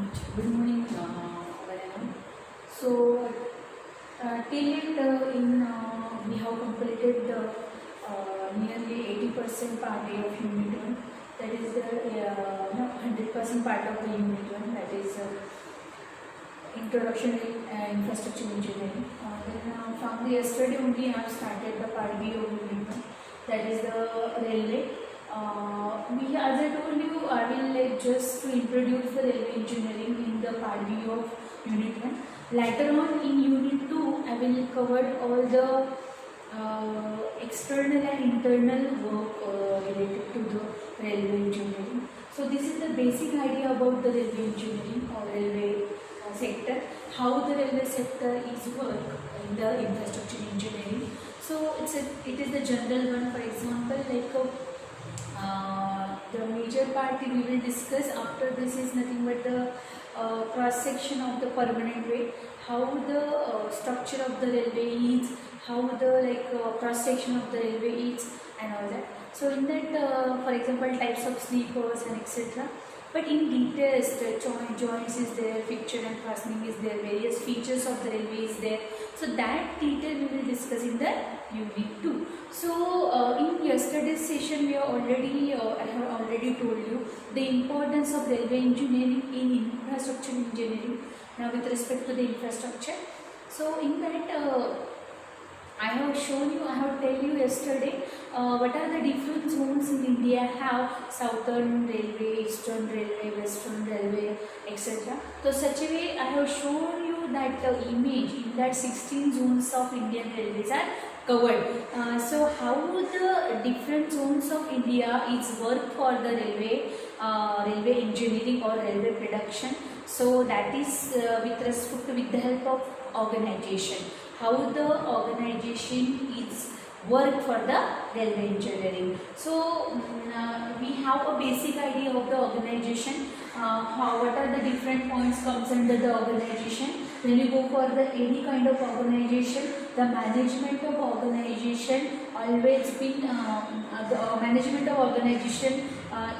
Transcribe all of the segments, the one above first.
Good morning, everyone. So, till it we have completed the nearly 80% part A of Unit 1. That is the 100% part of the Unit 1. That is Introduction in Infrastructure Engineering. Then from the yesterday only I have started the part B of Unit 1. That is the railway. As I told you, I will just to introduce the railway engineering in the part B of Unit 1. Later on in Unit 2, I will cover all the external and internal work related to the railway engineering. So this is the basic idea about the railway engineering or railway sector, how the railway sector is work in the infrastructure engineering. So it is the general one. For example, like the major part we will discuss after this is nothing but the cross section of the permanent way, how the structure of the railway is, how the cross section of the railway is, and all that. So in that, for example, types of sleepers and etc. But in details, the joints is there, fixture and fastening is there, various features of the railway is there. So that detail we will discuss in the Unit 2. So in yesterday's session we are already, I have already told you the importance of railway engineering in infrastructure engineering. Now with respect to the infrastructure, so in that I have shown you, I have tell you yesterday what are the different zones in India have: southern railway, eastern railway, western railway, etc. So such a way I have shown you that image in that 16 zones of Indian railways are covered. So how the different zones of India is work for the railway engineering or railway production. So that is with the help of organization. How the organization is work for the railway engineering. So we have a basic idea of the organization. What are the different points comes under the organization. When you go for the any kind of organization, the management of organization always been the management of organization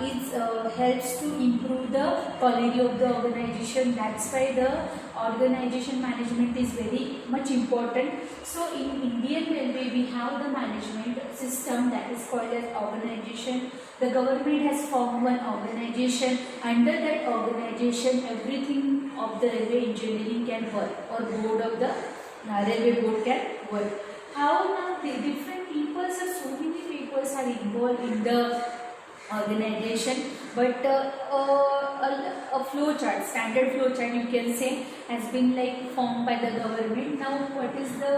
is helps to improve the quality of the organization. That's why the organization management is very much important. So in Indian Railway we have the management system that is called as organization. The government has formed one organization. Under that organization, everything of the railway engineering can work, or board of the railway board can work. How now the different peoples are, so many peoples are involved in the organization, but a flow chart, standard flow chart you can say, has been like formed by the government. Now what is the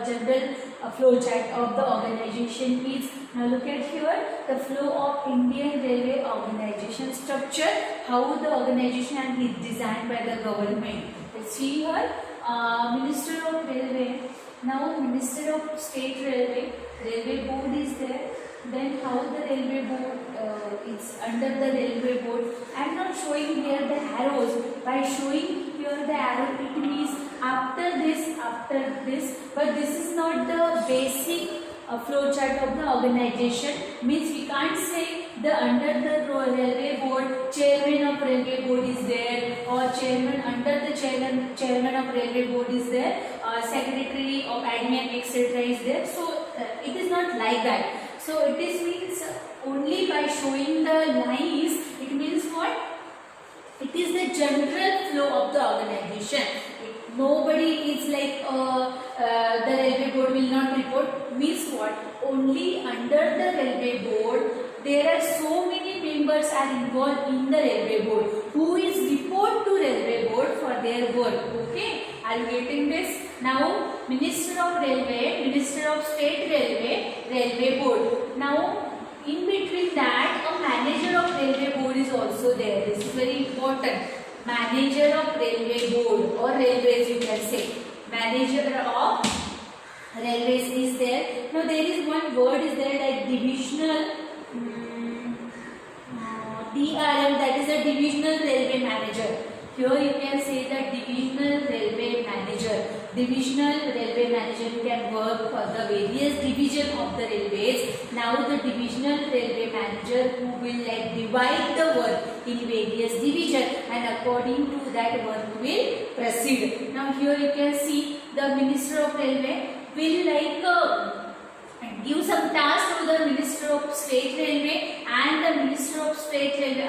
general flow chart of the organization is? Now look at here, the flow of Indian Railway organization structure, how the organization is designed by the government. Let's see here, Minister of Railway, now Minister of State Railway, Railway Board is there. Then how the railway board is under the railway board. I am not showing here the arrows. By showing here the arrow, it means after this, but this is not the basic flow chart of the organization. Means we can't say the under the railway board, chairman of railway board is there, or chairman under the chairman of railway board is there, secretary of admin etc. is there. So it is not like that. So it is means only by showing the lines, it means what? It is the general flow of the organization. Nobody is like the railway board will not report. Means what? Only under the railway board there are so many members are involved in the railway board who is report to railway board for their work. Okay, are you getting this? Now Minister of Railway, Minister of State Railway, Railway Board. Now in between that a manager of railway board is also there. This is very important. Manager of railway board or railways you can say. Manager of railways is there. Now there is one word is there like divisional DRM, that is a divisional railway manager. Here you can say that divisional railway manager. Divisional railway manager can work for the various division of the railways. Now the divisional railway manager who will like divide the work in various division, and according to that work will proceed. Now here you can see the Minister of Railway will give some task to the Minister of State Railway and the Minister of State Railway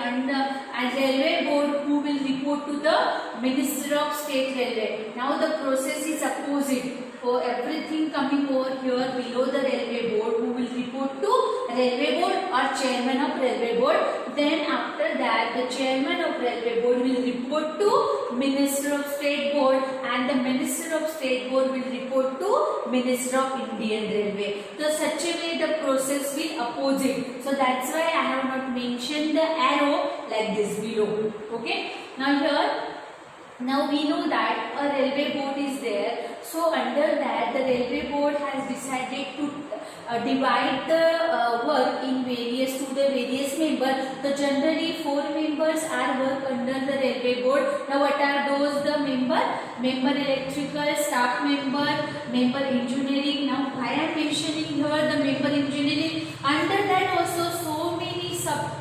and Railway Board, who will report to the Minister of State Railway. Now the process is opposite. For everything coming over here below the Railway Board, who will report to Railway Board or Chairman of Railway Board. Then after that, the Chairman of Railway Board will report to Minister of State Board, and the Minister of State Board will report to Minister of Indian Railway. So such a way the process will opposite. So that's why I have not mentioned the arrow like this below. Okay. Now we know that a railway board is there. So under that, the railway board has decided to divide the work in various members. So generally 4 members are work under the railway board. Now what are those? The member electrical, staff member engineering. Now why I am mentioning here the member engineering? Under that also so many sub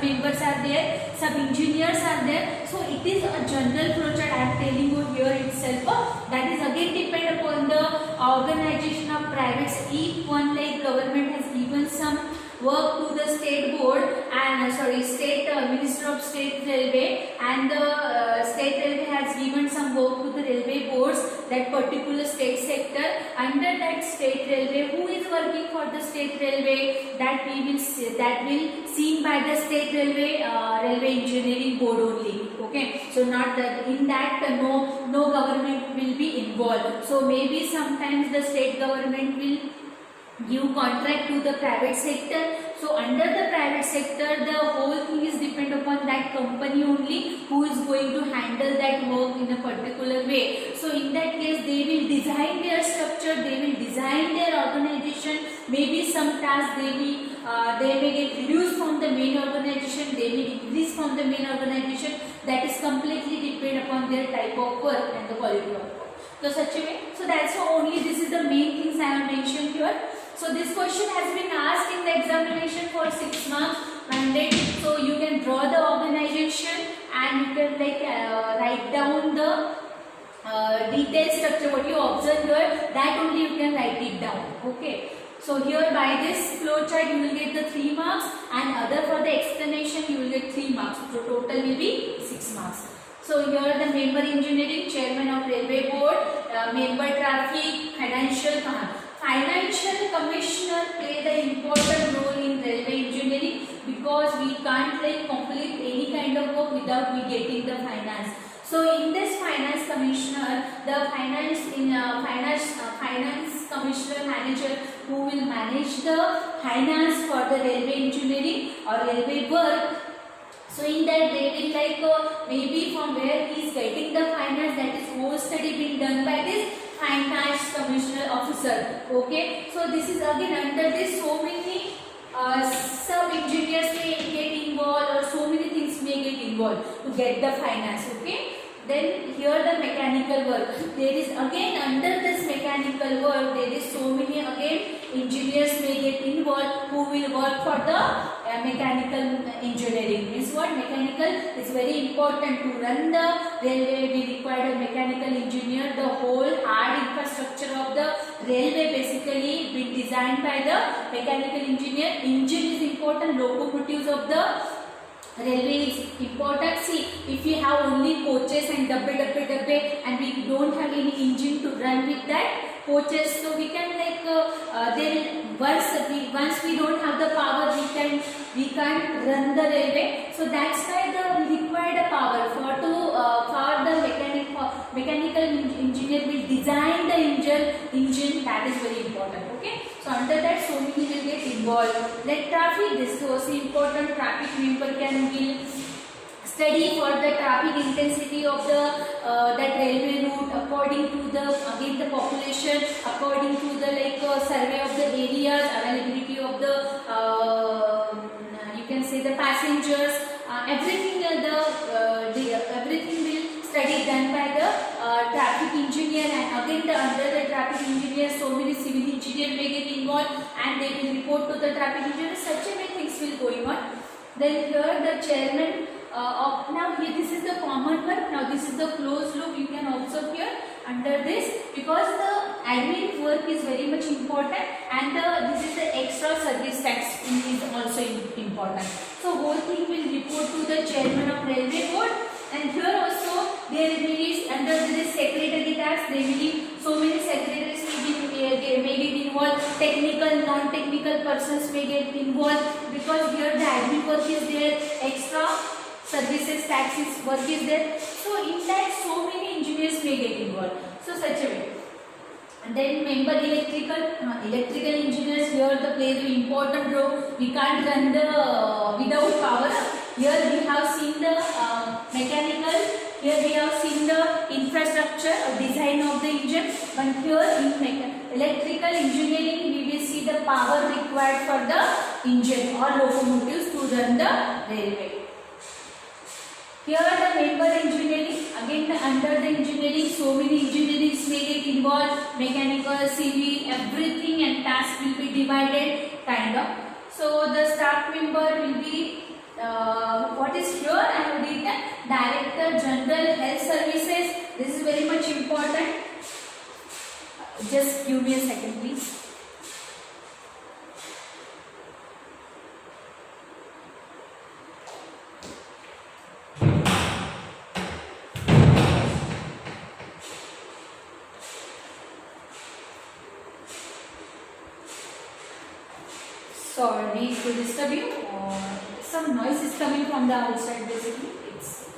members are there, sub engineers are there. So it is a general project I am telling you here itself. That is again depend upon the organization of private. If one like government has given some work to the state board and Minister of State Railway, and the state railway has given some work to the railway boards, that particular state sector. Under that state railway, who is working for the state railway, that will seen by the state railway engineering board only. Okay, so not that in that no government will be involved. So maybe sometimes the state government will give contract to the private sector. So under the private sector, the whole thing is depend upon that company only, who is going to handle that work in a particular way. So in that case, they will design their structure, they will design their organization. Maybe some tasks they may get reduced from the main organization, they may increase from the main organization. That is completely depend upon their type of work and the quality of work. So such a way. So that's only this is the main things I have mentioned here. So this question has been asked in the examination for 6 marks mandate. So you can draw the organization and you can write down the detailed structure, what you observe here, that only you can write it down. Okay. So here by this flow chart you will get the 3 marks, and other for the explanation you will get 3 marks. So total will be 6 marks. So here the member engineering, chairman of railway board, member traffic, financial commissioner play the important role in railway engineering, because we can't complete any kind of work without we getting the finance. So in this finance commissioner, the finance commissioner manager, who will manage the finance for the railway engineering or railway work. So in that they will maybe from where he is getting the finance, that is whole study being done by this finance commissioner officer. Okay, so this is again under this so many sub engineers may get involved, or so many things may get involved to get the finance. Okay, then here the mechanical work, there is again under this mechanical work there is so many again engineers may get involved, who will work for the mechanical engineering. Means what? Mechanical is very important. To run the railway we require a mechanical engineer. The whole hard infrastructure of the railway basically been designed by the mechanical engineer. Engine is important, locomotives of the railway is important. See, if we have only coaches and dabbe and we don't have any engine to run with that coaches, so we can once we don't have the power, we can't run the railway. So that's why we require the power for the mechanical engineer will design the engine. That is very important. Okay, so under that so many will get involved. Like traffic, this is also important. Traffic member will study for the traffic intensity of the that railway route according to the population, according to the survey of the areas, availability of the you can say the passengers, everything everything will study done by the traffic engineer. And again under the traffic engineer so many civil engineer may get involved, and they will report to the traffic engineer. Such a many things will going on. Then here the chairman now here this is the common one. Now this is the closed loop. You can observe here under this, because the admin work is very much important, and this is the extra service tax is also important. So whole thing will report to the chairman of railway board, and here also there is under this secretary tax, there will be so many secretaries may get involved, technical, non-technical persons may get involved, because here the admin work is there, extra services taxes work is there. So in that so many engineers may get involved. So such a way. And then member electrical engineers, here the plays an important role. We can't run the without power. Here we have seen the mechanical. Here we have seen the infrastructure or design of the engine. But here in electrical engineering, we will see the power required for the engine or locomotives to run the railway. Here the member engineering, again under the engineering, so many engineers may get involved, mechanical, civil, everything, and tasks will be divided kind of. So the staff member will be, what is here I have written, Director General Health Services. This is very much important. Just give me a second please. Sorry to disturb you. Some noise is coming from the outside basically. It's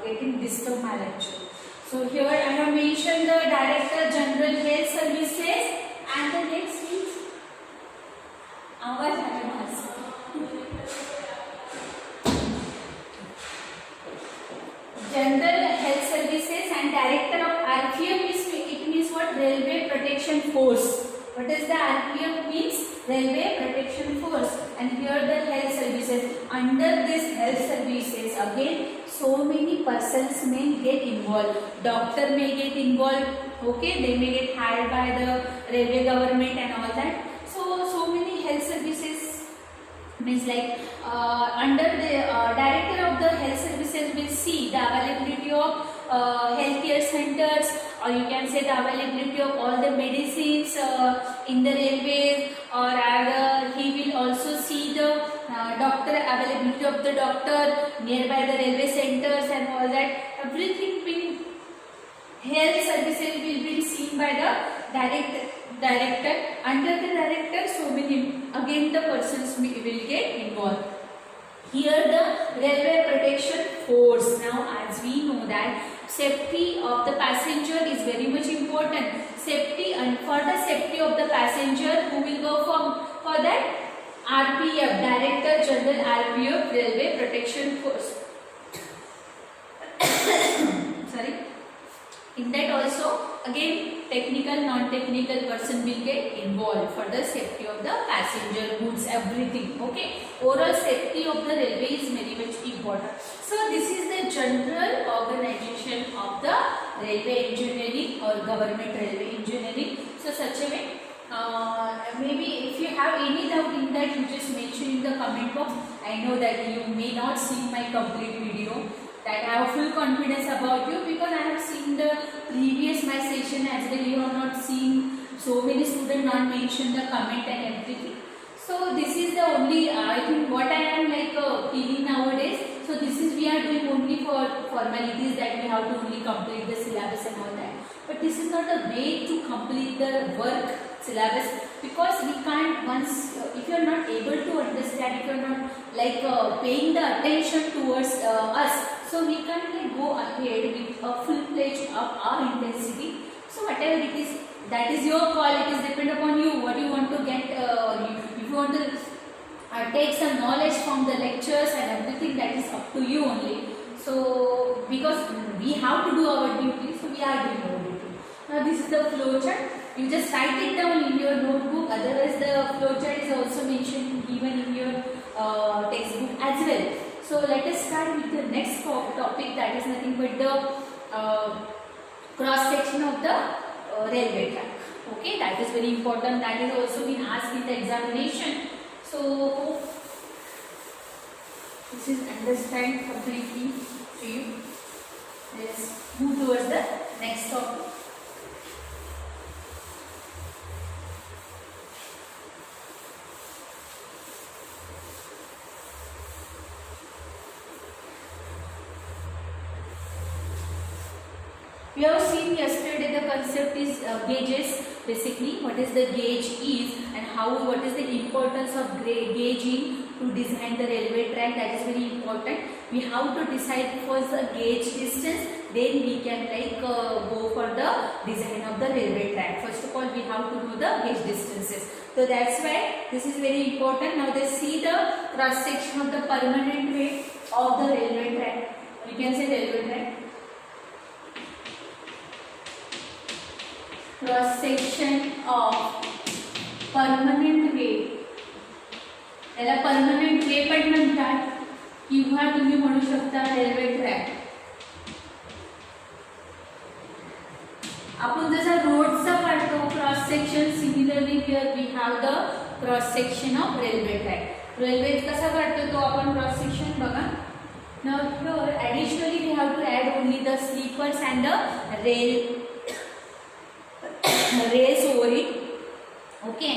getting disturbed my lecture. So here I have mentioned the Director General Health Services, and the next is General Health Services and Director of RPF is, it means what? Railway Protection Force. What is the RPF means? Railway Protection Force. And here the health services. Under this health services, again so many persons may get involved. Doctor may get involved. Okay, they may get hired by the railway government and all that. So many health services means like under the director of the health services will see the availability of healthcare centers, or you can say the availability of all the medicines in the railways, or rather he will also see the availability of the doctor nearby the railway centers and all that. Everything will, health services will be seen by the director. Under the director, so many again the persons will get involved. Here the Railway Protection Force. Now as we know that safety of the passenger is very much important. Safety, and for the safety of the passenger, who will go for that? RPF, Director General RPF, Railway Protection Force. Sorry. In that also again technical, non-technical person will get involved for the safety of the passenger, goods, everything. Okay, overall safety of the railway is very much important. So this is the general organization of the railway engineering or government railway engineering. So such a way, maybe if you have any doubt in that, you just mention in the comment box. I know that you may not see my complete video, that I have full confidence about you, because I have seen the previous my session as well. You have not seen so many students not mention the comment and everything. So this is the only I think what I am like feeling nowadays. So this is we are doing only for formalities, that we have to only complete the syllabus and all that. But this is not a way to complete the work syllabus, because we can't, once if you are not able to understand, if you are not like paying the attention towards us, so we can't like, go ahead with a full-fledged of our intensity. So whatever it is, that is your call. It is depend upon you what you want to get. If you want to take some knowledge from the lectures and everything, that is up to you only. So because we have to do our duty, so we are doing our duty. Now this is the flow chart. You just write it down in your notebook. Otherwise the flow chart is also mentioned given in your textbook as well. So let us start with the next topic, that is nothing but the cross section of the railway track. Okay, that is very important. That is also been asked in the examination. So This is understand completely to you. Let's move towards the next topic. We have seen yesterday the concept is gauges. Basically, what is the gauge is and what is the importance of gauging to design the railway track. That is very important. We have to decide first the gauge distance, then we can go for the design of the railway track. First of all, we have to do the gauge distances. So that's why this is very important. Now they see the cross section of the permanent way of the railway track. We can say railway track. Cross section of permanent way. त्याला permanent वे पण म्हणतात किंवा तुम्ही म्हणू शकता railway track. आपण जसा रोडचा काढतो cross section, similarly here we have the cross section of railway track. Railway कसा काढतो तो आपण क्रॉस सेक्शन बघा. Now here additionally we have to add only the sleepers and the rails over it. Okay,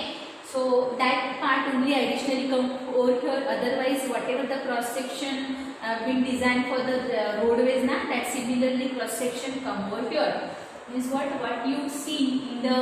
so that part only additionally come over here. Otherwise whatever the cross section been designed for the roadways na, that similarly cross section come over here. Means what you see in the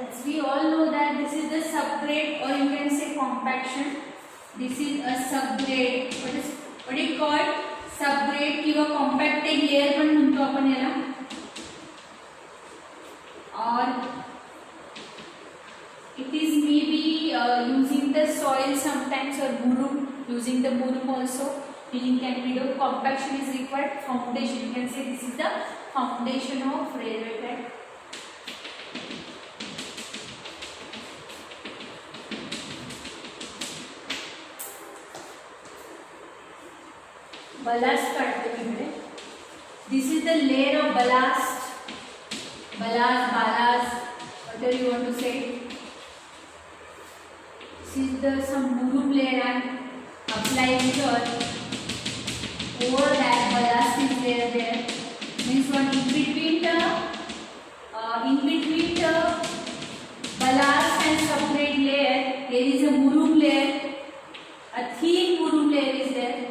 as we all know that this is the subgrade or you can say compaction. This is a subgrade. What is called subgrade किंवा compacted layer पण म्हणतो आपण याला. Or it is maybe using the soil sometimes or murum, using the murum also. Filling can be done. Compaction is required. Foundation, you can say this is the foundation of railway track. Ballast काढते इकडे. This is the layer of ballast. Ballast, whatever you want to say. This is the some murum layer and applied here. Over that ballast is there. Means what in between the ballast and subgrade layer there is a murum layer. A thin murum layer is there.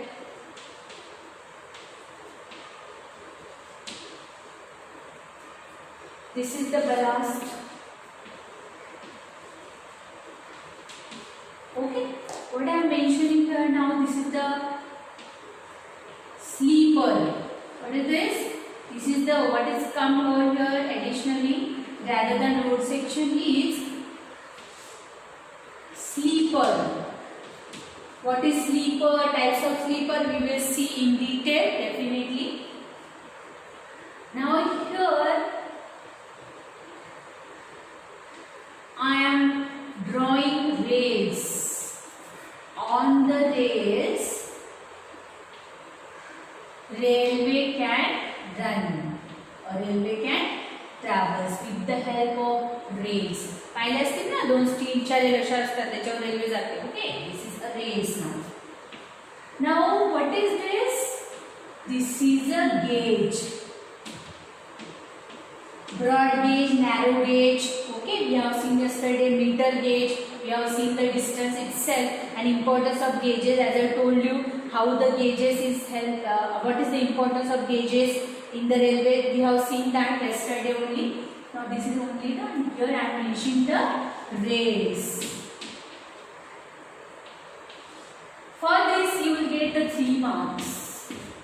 This is the ballast. Okay, what I am mentioning here now, this is the sleeper. What is this? This is the what is come over here additionally rather than road section is sleeper. What is sleeper? Types of sleeper we will see in detail definitely. Now here I am drawing rails. On the rails, railway can run or railway can traverse with the help of rails. पाहिले असतील ना दोन स्टीलच्या railway अशा असतात त्याच्यावर railway जाते. Okay, this is a rails now. Now what is this? This is a gauge. Broad gauge, narrow gauge. Okay, we have seen yesterday meter gauge. We have seen the distance itself and importance of gauges. As I told you, how the gauges is help. What is the importance of gauges in the railway? We have seen that yesterday only. Now this is only the here I am mentioning the rails. the 3 marks.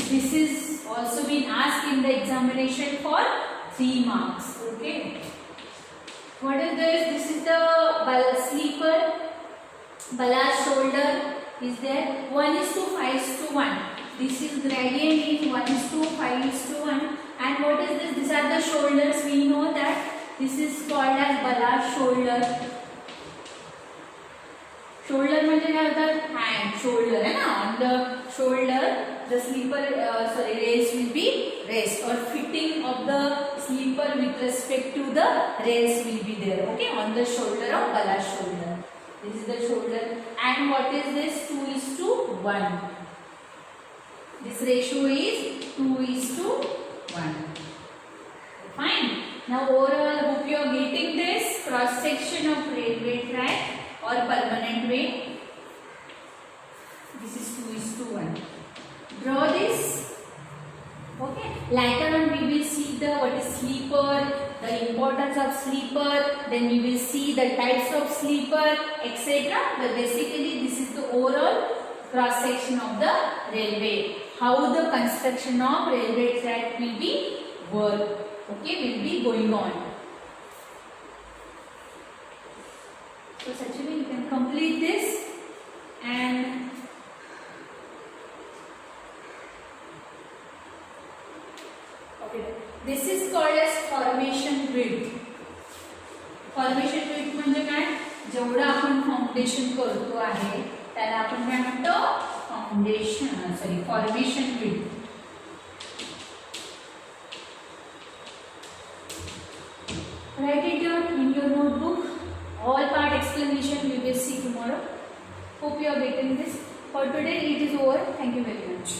This is also been asked in the examination for 3 marks. Okay. What is this? This is the sleeper. Ballast shoulder is there. 1:5:1. This is gradient is 1:5:1. And what is this? These are the shoulders. We know that this is called as ballast shoulder. Shoulder म्हणजे काय होतात? Hand, shoulder है ना? On the shoulder, the sleeper rails will be raised, or fitting of the sleeper with respect to the rails will be there. Okay, on the shoulder of ballast shoulder. This is the shoulder. And what is this? 2:1. This ratio is 2:1. Fine. Now overall, hope you are getting this cross section of railway track or permanent way. This is 2:1. Draw this. Okay. Later on we will see what is sleeper, the importance of sleeper, then we will see the types of sleeper, etc. But basically this is the overall cross section of the railway. How the construction of railway track will be work. Okay, will be going on. So such a way you can complete this, and okay, this is called as formation width. Formation width म्हणजे काय? जेवढा आपण foundation करतो आहे त्याला आपण काय म्हणतो? Formation width. Write it down in your notebook. All part explanation we will see tomorrow. Hope you are getting this. For today it is over. Thank you very much.